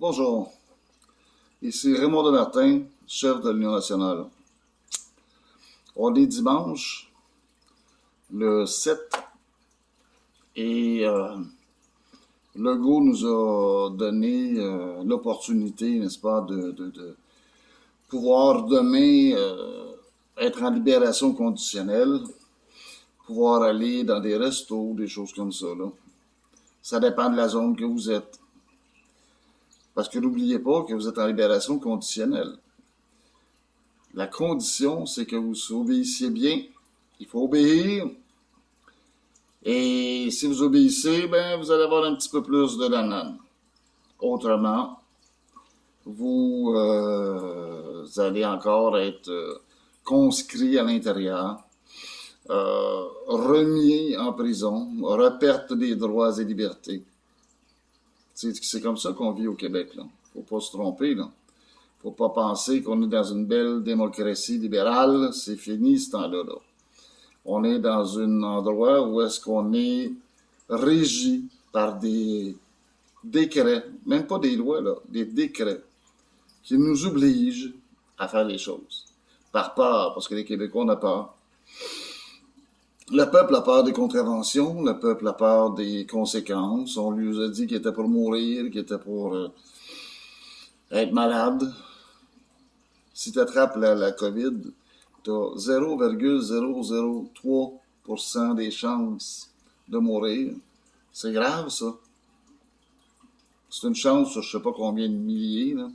Bonjour, ici Raymond Demartin, chef de l'Union nationale. On est dimanche, le 7, et Legault nous a donné l'opportunité, n'est-ce pas, de pouvoir demain être en libération conditionnelle, pouvoir aller dans des restos, des choses comme ça, là. Ça dépend de la zone que vous êtes. Parce que n'oubliez pas que vous êtes en libération conditionnelle. La condition, c'est que vous obéissiez bien. Il faut obéir. Et si vous obéissez, ben, vous allez avoir un petit peu plus de banane. Autrement, vous allez encore être conscrit à l'intérieur, remis en prison, reperte des droits et libertés. C'est comme ça qu'on vit au Québec, là. Faut pas se tromper, là. Faut pas penser qu'on est dans une belle démocratie libérale. C'est fini, ce temps-là, là. On est dans un endroit où est-ce qu'on est régi par des décrets, même pas des lois, là, des décrets qui nous obligent à faire les choses. Par peur, parce que les Québécois ont peur. Le peuple a peur des contraventions, le peuple a peur des conséquences. On lui a dit qu'il était pour mourir, qu'il était pour être malade. Si tu attrapes la COVID, tu as 0,003% des chances de mourir. C'est grave, ça. C'est une chance sur je sais pas combien de milliers, là.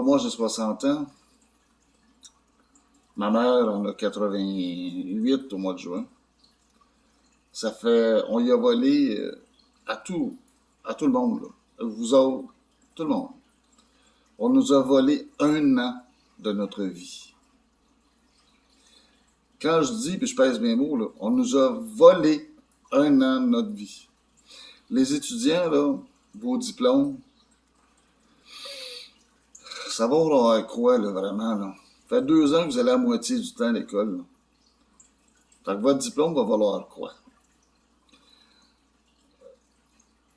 Moi, j'ai 60 ans. Ma mère en a 88 au mois de juin. Ça fait, on y a volé à tout le monde, là. Vous autres, tout le monde. On nous a volé 1 an de notre vie. Quand je dis, puis je pèse mes mots, là, on nous a volé 1 an de notre vie. Les étudiants, là, vos diplômes, ça va valoir quoi, là, vraiment, là? Ça fait 2 ans que vous allez à moitié du temps à l'école, là. Fait que votre diplôme va valoir quoi?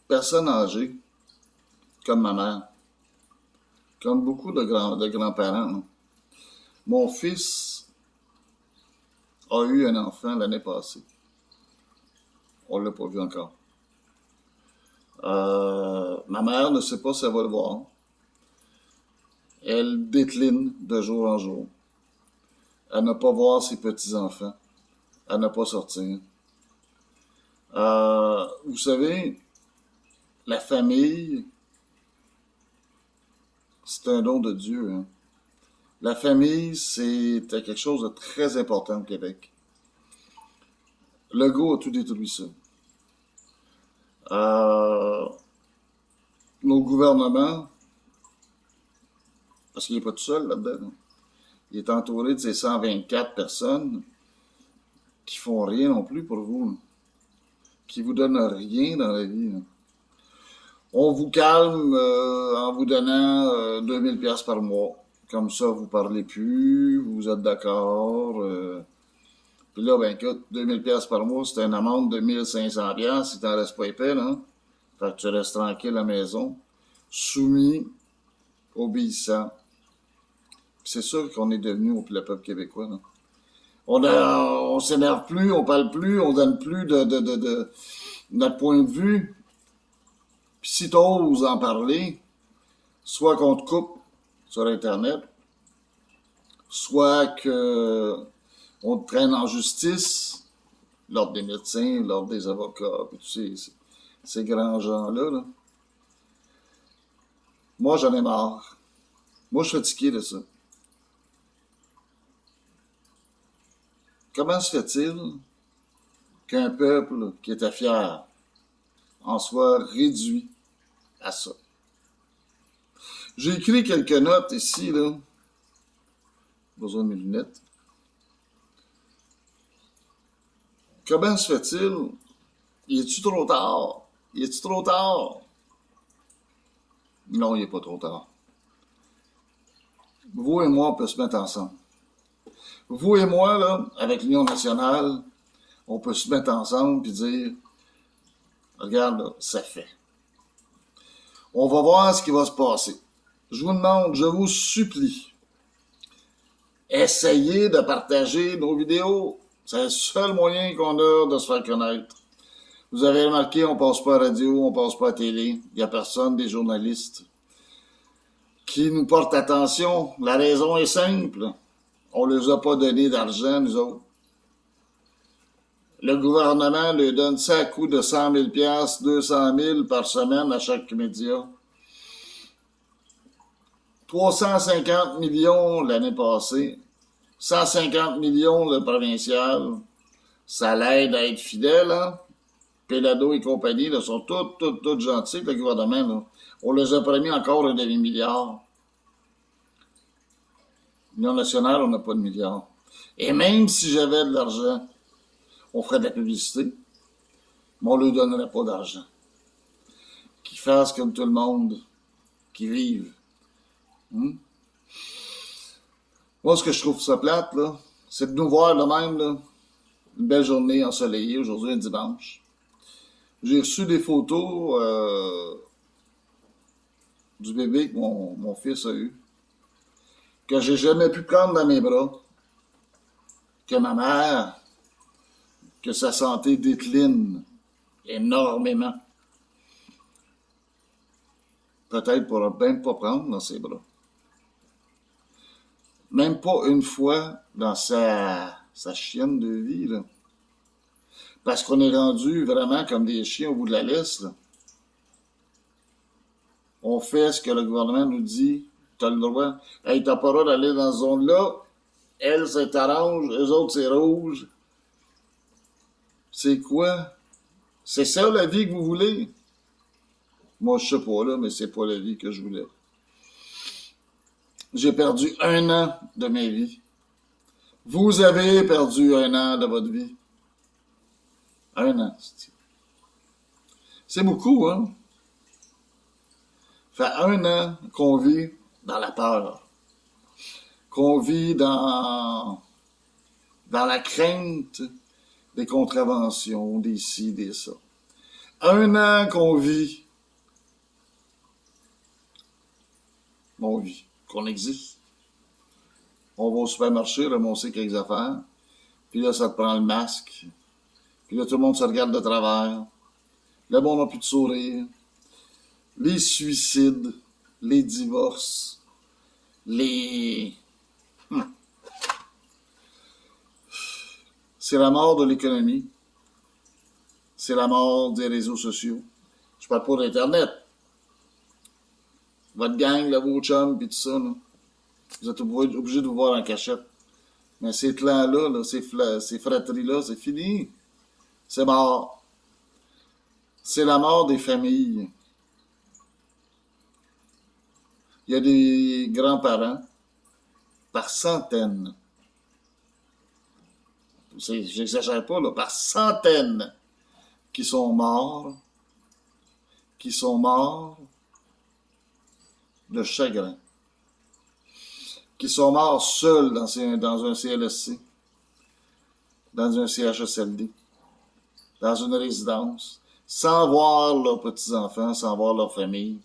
Personne âgée, comme ma mère, comme beaucoup de grands-parents, là. Mon fils a eu un enfant l'année passée. On l'a pas vu encore. Ma mère ne sait pas si elle va le voir. Elle décline de jour en jour. Elle n'a pas voir ses petits-enfants. Elle n'a pas sortir. Vous savez, la famille, c'est un don de Dieu, hein. La famille, c'est quelque chose de très important au Québec. Legault a tout détruit ça. Nos gouvernements, parce qu'il n'est pas tout seul là-dedans, hein. Il est entouré de ces 124 personnes qui font rien non plus pour vous, là, qui vous donnent rien dans la vie, là. On vous calme en vous donnant 2000 pièces par mois. Comme ça, vous parlez plus, vous êtes d'accord. Puis là, ben écoute, 2000 pièces par mois, c'est une amende de 1500 pièces si t'en restes pas épais, là. Fait que tu restes tranquille à la maison, soumis, obéissant. Puis c'est sûr qu'on est devenu le peuple québécois, là. On s'énerve plus, on parle plus, on donne plus de notre point de vue. Puis si t'oses en parler, soit qu'on te coupe sur Internet, soit que on te traîne en justice, l'ordre des médecins, l'ordre des avocats, puis tous ces grands gens-là, là. Moi, j'en ai marre. Moi, je suis fatigué de ça. Comment se fait-il qu'un peuple qui était fier en soit réduit à ça? J'ai écrit quelques notes ici, là. Besoin de mes lunettes. Comment se fait-il? Y est-tu trop tard? Y est-tu trop tard? Non, il n'est pas trop tard. Vous et moi, on peut se mettre ensemble. Vous et moi, là, avec l'Union nationale, on peut se mettre ensemble et dire, regarde, là, ça fait. On va voir ce qui va se passer. Je vous demande, je vous supplie, essayez de partager nos vidéos. C'est le seul moyen qu'on a de se faire connaître. Vous avez remarqué, on passe pas à la radio, on passe pas à la télé. Il n'y a personne, des journalistes, qui nous portent attention. La raison est simple. On ne les a pas donné d'argent, nous autres. Le gouvernement leur donne ça à coût de 100 000 $, 200 000 par semaine à chaque média. 350 millions l'année passée, 150 millions le provincial. Ça l'aide à être fidèle, hein? Pelado et compagnie là, sont toutes gentils avec le gouvernement. Là. On les a promis encore un demi-milliard. L'Union nationale, on n'a pas de milliard. Et même si j'avais de l'argent, on ferait de la publicité, mais on ne leur donnerait pas d'argent. Qu'ils fassent comme tout le monde, qu'ils vivent. Moi, ce que je trouve ça plate, là, c'est de nous voir de même, là, une belle journée ensoleillée, aujourd'hui, un dimanche. J'ai reçu des photos du bébé que mon fils a eu, que j'ai jamais pu prendre dans mes bras, que ma mère, que sa santé décline énormément. Peut-être pourra même pas prendre dans ses bras. Même pas une fois dans sa chienne de vie, là. Parce qu'on est rendu vraiment comme des chiens au bout de la liste, là. On fait ce que le gouvernement nous dit. T'as le droit. Hey, t'as pas le droit d'aller dans cette zone-là. Elle, c'est orange. Eux autres, c'est rouge. C'est quoi? C'est ça la vie que vous voulez? Moi, je sais pas, là, mais c'est pas la vie que je voulais. J'ai perdu 1 an de ma vie. Vous avez perdu 1 an de votre vie. 1 an. C'est beaucoup, hein? Ça fait 1 an qu'on vit dans la peur. Qu'on vit dans la crainte des contraventions, des ci, des ça. 1 an qu'on vit. On vit. Qu'on existe. On va au supermarché ramasser quelques affaires. Puis là, ça te prend le masque. Puis là, tout le monde se regarde de travers. Le monde n'a plus de sourire. Les suicides, les divorces, C'est la mort de l'économie. C'est la mort des réseaux sociaux. Je parle pas d'Internet. Votre gang, là, vos chums, pis tout ça, là. Vous êtes obligés de vous voir en cachette. Mais ces clans-là, là, ces fratries-là, c'est fini. C'est mort. C'est la mort des familles. Il y a des grands-parents, par centaines, j'exagère pas, là, par centaines, qui sont morts de chagrin, qui sont morts seuls dans un CLSC, dans un CHSLD, dans une résidence, sans voir leurs petits-enfants, sans voir leur famille.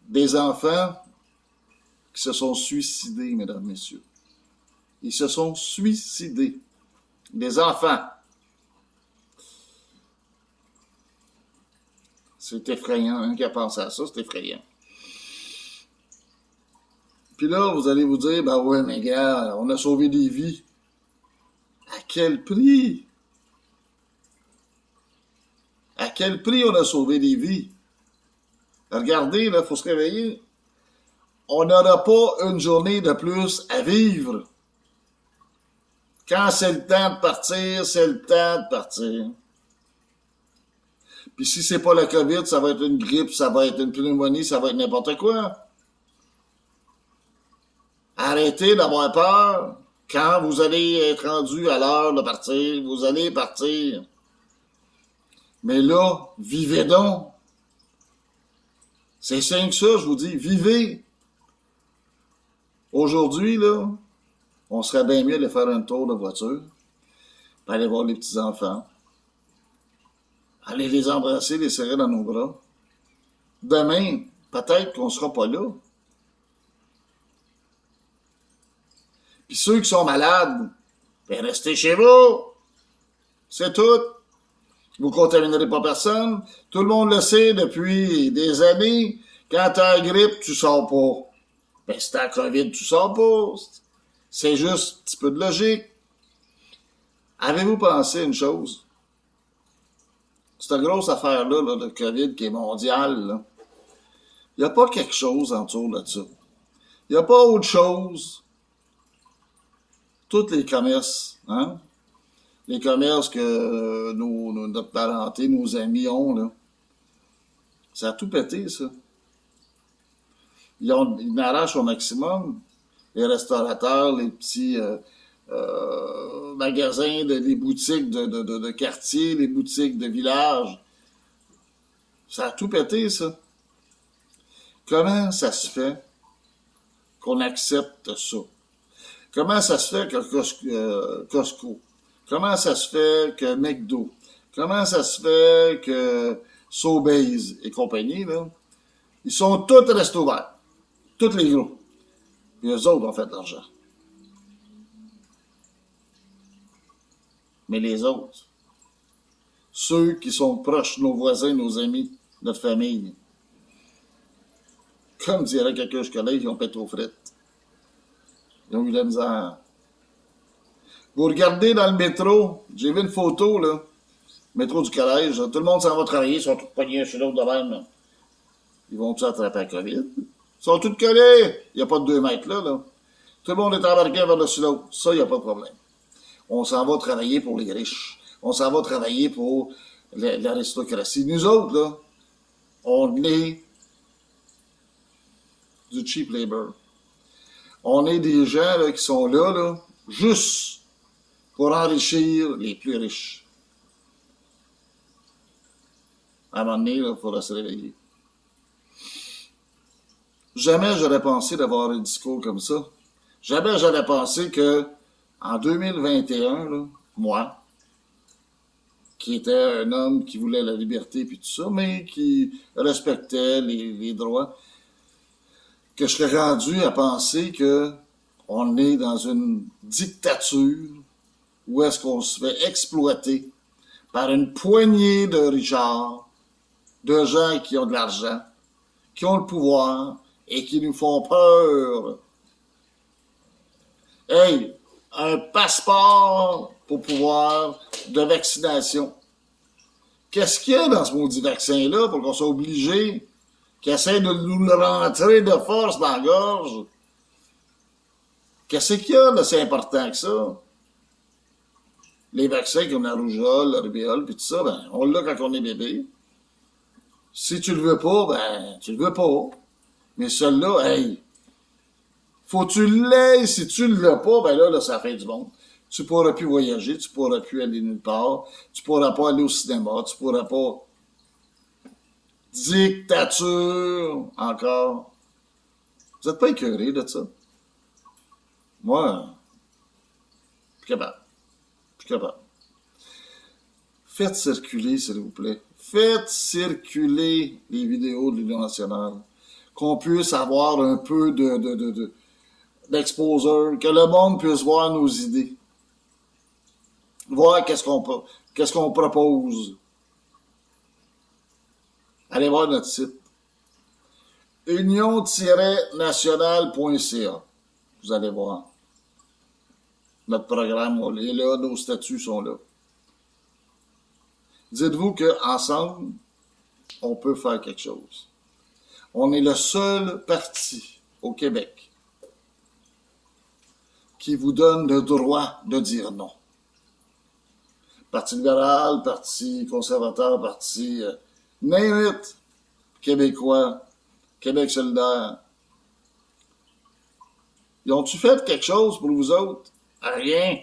Des enfants qui se sont suicidés, mesdames, messieurs. Ils se sont suicidés. Des enfants. C'est effrayant, hein, qui a pensé à ça, c'est effrayant. Puis là, vous allez vous dire, ben ouais, mais gars, on a sauvé des vies. À quel prix? À quel prix on a sauvé des vies? Regardez, là, il faut se réveiller. On n'aura pas une journée de plus à vivre. Quand c'est le temps de partir, c'est le temps de partir. Puis si c'est pas la COVID, ça va être une grippe, ça va être une pneumonie, ça va être n'importe quoi. Arrêtez d'avoir peur. Quand vous allez être rendu à l'heure de partir, vous allez partir. Mais là, vivez donc. C'est simple que ça, je vous dis, vivez. Aujourd'hui, là, on serait bien mieux de faire un tour de voiture, puis aller voir les petits-enfants, aller les embrasser, les serrer dans nos bras, Demain, peut-être qu'on ne sera pas là. Puis ceux qui sont malades, ben restez chez vous. C'est tout. Vous ne contaminerez pas personne. Tout le monde le sait depuis des années. Quand tu as la grippe, tu sors pas. Ben, si t'as la COVID, tu sors pas. C'est juste un petit peu de logique. Avez-vous pensé à une chose? Cette grosse affaire-là, là, de COVID qui est mondiale, il n'y a pas quelque chose en dessous de ça. Il n'y a pas autre chose. Tous les commerces, hein? Les commerces que notre parenté, nos amis ont, là, ça a tout pété, ça. Ils n'arrachent au maximum. Les restaurateurs, les petits magasins, les boutiques de quartier, les boutiques de village. Ça a tout pété, ça. Comment ça se fait qu'on accepte ça? Comment ça se fait que Costco? Comment ça se fait que McDo? Comment ça se fait que Sobeys et compagnie, là? Ils sont tous restés ouverts. Tous les gros. Et eux autres ont fait de l'argent. Mais les autres, ceux qui sont proches, nos voisins, nos amis, notre famille, comme dirait quelqu'un jusqu'à là, ils ont pété aux frites. Ils ont eu la misère. Vous regardez dans le métro, j'ai vu une photo, là, métro du collège, tout le monde s'en va travailler, ils sont tous pognés chez l'autre de même. Là. Ils vont tous attraper la COVID? Ils sont tous collés! Il n'y a pas de 2 mètres là, là. Tout le monde est embarqué vers-dessus l'autre. Ça, il n'y a pas de problème. On s'en va travailler pour les riches. On s'en va travailler pour l'aristocratie. Nous autres, là, on est du cheap labor. On est des gens là, qui sont là, juste pour enrichir les plus riches. À un moment donné, il faudra se réveiller. Jamais j'aurais pensé d'avoir un discours comme ça. Jamais j'aurais pensé que en 2021, là, moi, qui était un homme qui voulait la liberté puis tout ça, mais qui respectait les droits, que je serais rendu à penser que on est dans une dictature où est-ce qu'on se fait exploiter par une poignée de richards, de gens qui ont de l'argent, qui ont le pouvoir et qui nous font peur. Hey, un passeport pour pouvoir de vaccination. Qu'est-ce qu'il y a dans ce maudit vaccin-là pour qu'on soit obligé, qu'il essaie de nous le rentrer de force dans la gorge? Qu'est-ce qu'il y a de si important que ça? Les vaccins comme la rougeole, la rubéole, puis tout ça, ben, on l'a quand on est bébé. Si tu le veux pas, ben, tu le veux pas. Mais celui-là, hey, faut que tu l'aies. Si tu ne l'as pas, ben là, ça fait du bon. Tu pourras plus voyager, tu pourras plus aller nulle part, tu pourras pas aller au cinéma, tu pourras pas... Dictature, encore. Vous êtes pas écœurés de ça? Moi, plus capable. Plus capable. Faites circuler, s'il vous plaît. Faites circuler les vidéos de l'Union nationale. Qu'on puisse avoir un peu d'exposure, que le monde puisse voir nos idées. Voir qu'est-ce qu'on propose. Allez voir notre site. union-nationale.ca. Vous allez voir. Notre programme est là, nos statuts sont là. Dites-vous qu'ensemble, on peut faire quelque chose. On est le seul parti au Québec qui vous donne le droit de dire non. Parti libéral, Parti conservateur, Parti name it, québécois, Québec solidaire. Ils ont-tu fait quelque chose pour vous autres? Rien.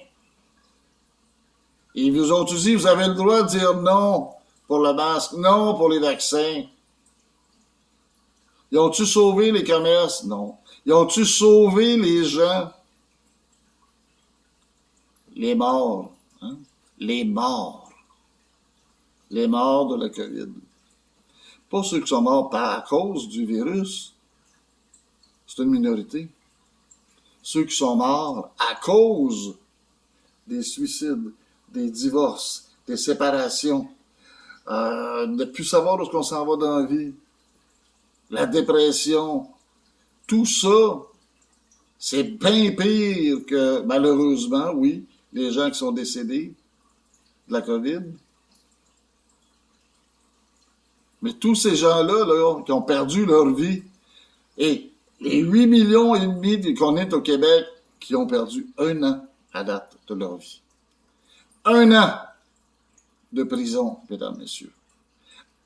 Et vous autres aussi, vous avez le droit de dire non pour le masque, non pour les vaccins. Ils ont-tu sauvé les commerces? Non. Ils ont-tu sauvé les gens? Les morts. Hein? Les morts. Les morts de la COVID. Pas ceux qui sont morts à cause du virus. C'est une minorité. Ceux qui sont morts à cause des suicides, des divorces, des séparations, de ne plus savoir où on s'en va dans la vie, la dépression, tout ça, c'est bien pire que, malheureusement, oui, les gens qui sont décédés de la COVID. Mais tous ces gens-là, là, qui ont perdu leur vie, et les 8 millions et demi qu'on est au Québec, qui ont perdu 1 an à date de leur vie. 1 an de prison, mesdames, messieurs.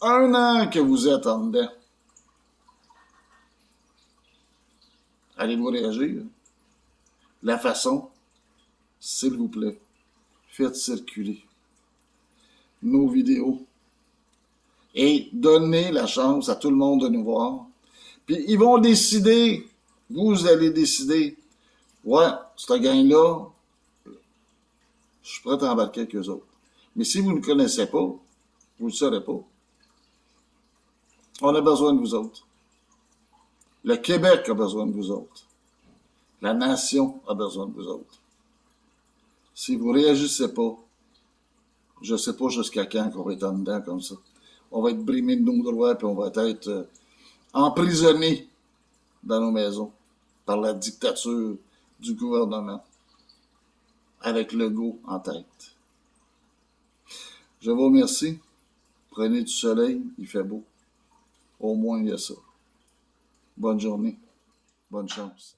1 an que vous êtes en dedans. Allez-vous réagir? La façon, s'il vous plaît, faites circuler nos vidéos et donnez la chance à tout le monde de nous voir. Puis ils vont décider, vous allez décider, ouais, cette gang-là, je suis prêt à embarquer avec eux autres. Mais si vous ne connaissez pas, vous ne le saurez pas. On a besoin de vous autres. Le Québec a besoin de vous autres. La nation a besoin de vous autres. Si vous ne réagissez pas, je ne sais pas jusqu'à quand qu'on va être en dedans comme ça. On va être brimés de nos droits, puis on va être emprisonnés dans nos maisons par la dictature du gouvernement, avec Legault en tête. Je vous remercie. Prenez du soleil, il fait beau. Au moins, il y a ça. Bonne journée. Bonne chance.